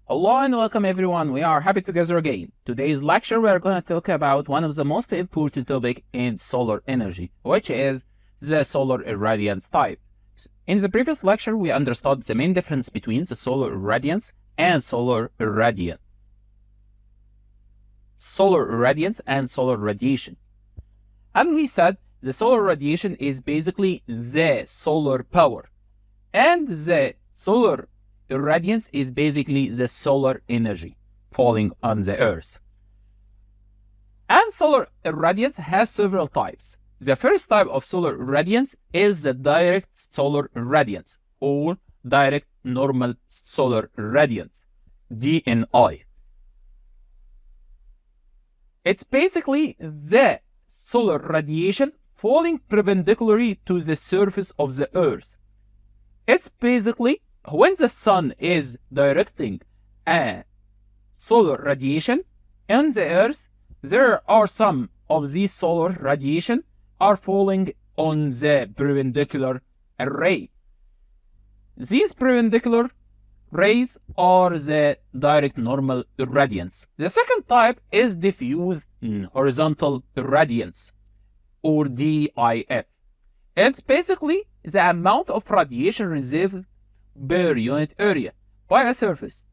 Hello and welcome everyone, we are happy together again. Today's lecture we are going to talk about one of the most important topics in solar energy, which is the solar irradiance type. In the previous lecture we understood the main difference between the solar irradiance and solar irradiance. Solar irradiance and solar radiation. And we said the solar radiation is basically the solar power, and the solar irradiance is basically the solar energy falling on the earth. And solar irradiance has several types. The first type of solar irradiance is the direct solar irradiance or direct normal solar irradiance, DNI. It's basically the solar radiation falling perpendicularly to the surface of the earth. It's basically when the sun is directing a solar radiation on the earth, there are some of these solar radiation are falling on the perpendicular array. These perpendicular rays are the direct normal irradiance. The second type is diffuse horizontal irradiance or DIF. It's basically the amount of radiation received per unit area by a surface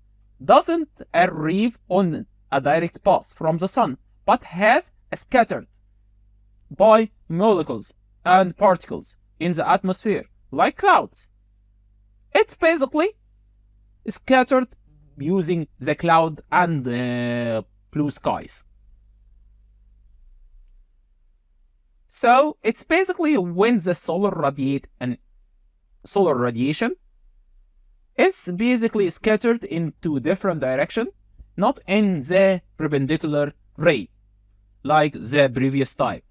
doesn't arrive on a direct path from the sun, but has scattered by molecules and particles in the atmosphere, like clouds. It's basically scattered using the cloud and blue skies. So it's basically when the solar radiation is basically scattered into different directions, not in the perpendicular ray, like the previous type.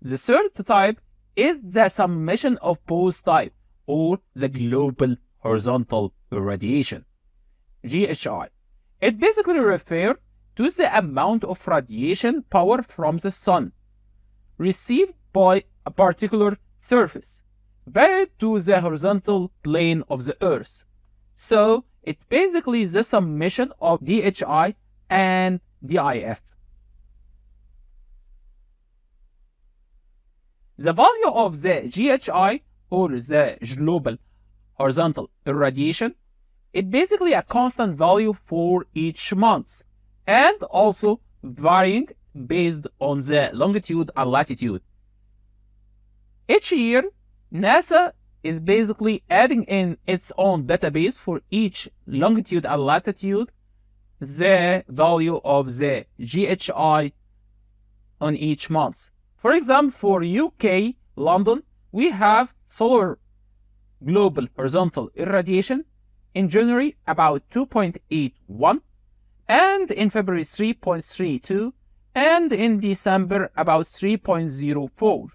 The third type is the summation of both types, or the global horizontal irradiation, GHI. It basically refers to the amount of radiation power from the sun received by a particular surface, varied to the horizontal plane of the earth. So it basically is the summation of DHI and DIF. The value of the GHI, or the global horizontal irradiation, is basically a constant value for each month, and also varying based on the longitude and latitude. Each year, NASA is basically adding in its own database for each longitude and latitude the value of the GHI on each month. For example, for UK, London, we have solar global horizontal irradiation in January about 2.81, and in February 3.32, and in December about 3.04.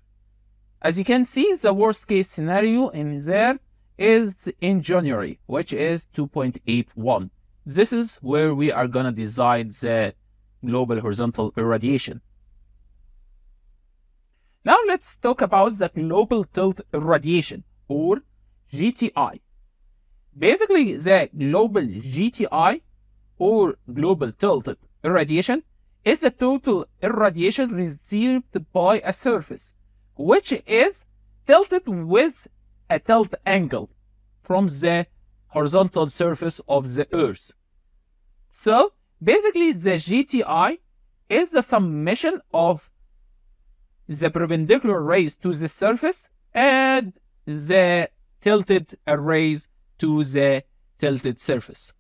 As you can see, the worst case scenario in there is in January, which is 2.81. This is where we are gonna design the global horizontal irradiation. Now let's talk about the global tilt irradiation, or GTI. Basically, the global GTI, or global tilted irradiation, is the total irradiation received by a surface, which is tilted with a tilt angle from the horizontal surface of the earth. So basically the GTI is the summation of the perpendicular rays to the surface and the tilted rays to the tilted surface.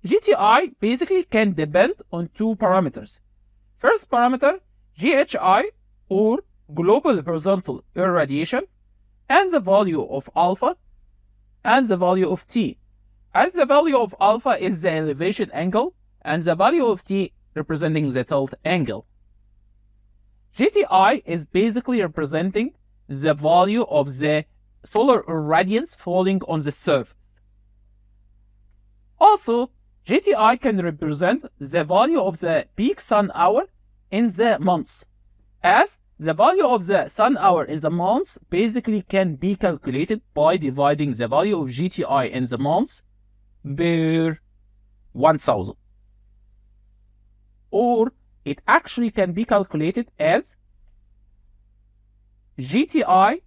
GTI basically can depend on two parameters. First parameter, GHI, or global horizontal irradiation, and the value of alpha and the value of T, as the value of alpha is the elevation angle and the value of T representing the tilt angle. GTI is basically representing the value of the solar irradiance falling on the surface. Also, GTI can represent the value of the peak sun hour in the months, as The value of the sun hour in the months basically can be calculated by dividing the value of GTI in the months per 1000. Or it actually can be calculated as GTI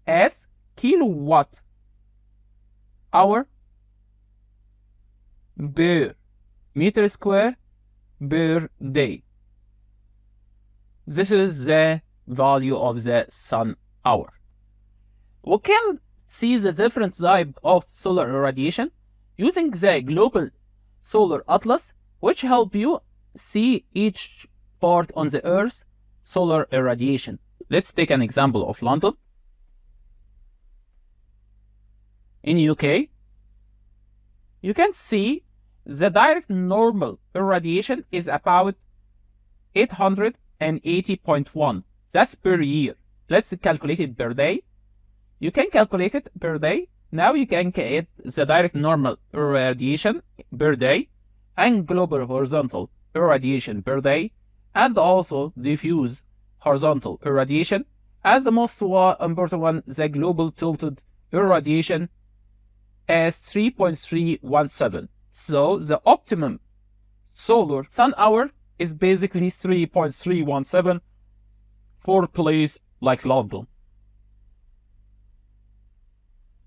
as kilowatt hour per meter square per day. This is the value of the sun hour. We can see the different type of solar irradiation using the global solar atlas, which help you see each part on the Earth solar irradiation. Let's take an example of London. In UK, you can see the direct normal irradiation is about 880.1. That's per year. Let's calculate it per day. You can calculate it per day. Now you can get the direct normal irradiation per day and global horizontal irradiation per day, and also diffuse horizontal irradiation, and the most important one, the global tilted irradiation, as 3.317. So the optimum solar sun hour is basically 3.317 for a place like London.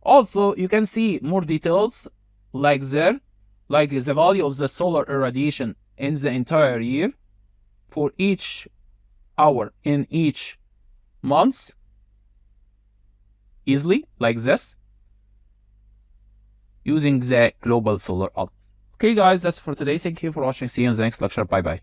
Also, you can see more details like the value of the solar irradiation in the entire year for each hour in each month, easily like this, using the global solar atlas. Okay guys, that's for today. Thank you for watching. See you in the next lecture. Bye bye.